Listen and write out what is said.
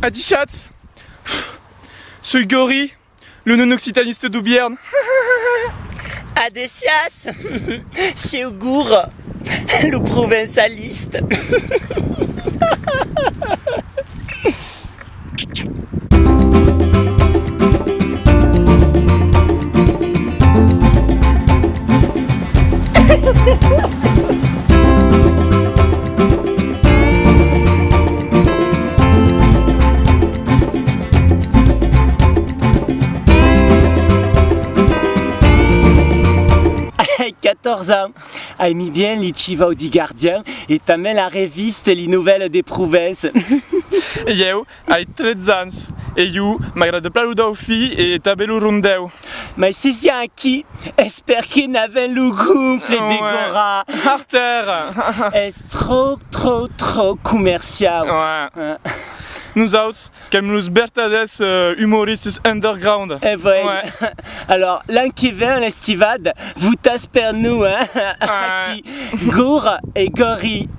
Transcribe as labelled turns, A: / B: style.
A: Adichat, Sui Gori, le non-occitaniste d'Oubierne.
B: Adesias, Seugur, le provincialiste. Avec 14 ans, aimi bien les Chiva di Gardien et t'amène la reviste Les Nouvelles des Provinces.
A: Eu ai 13 ans e eu m'agrada plau d'aufi e tabelo rondeu.
B: Mais si c'est un qui, espère qu'il n'avait le gonfle et dégora.
A: Arter.
B: Est trop commercial.
A: Ouais. Nous autres, comme nous bertades humoristes underground.
B: Et voilà. Ouais. Alors, l'an qui vient, l'estivade, vous tasse per nous, hein, qui gourre et gori.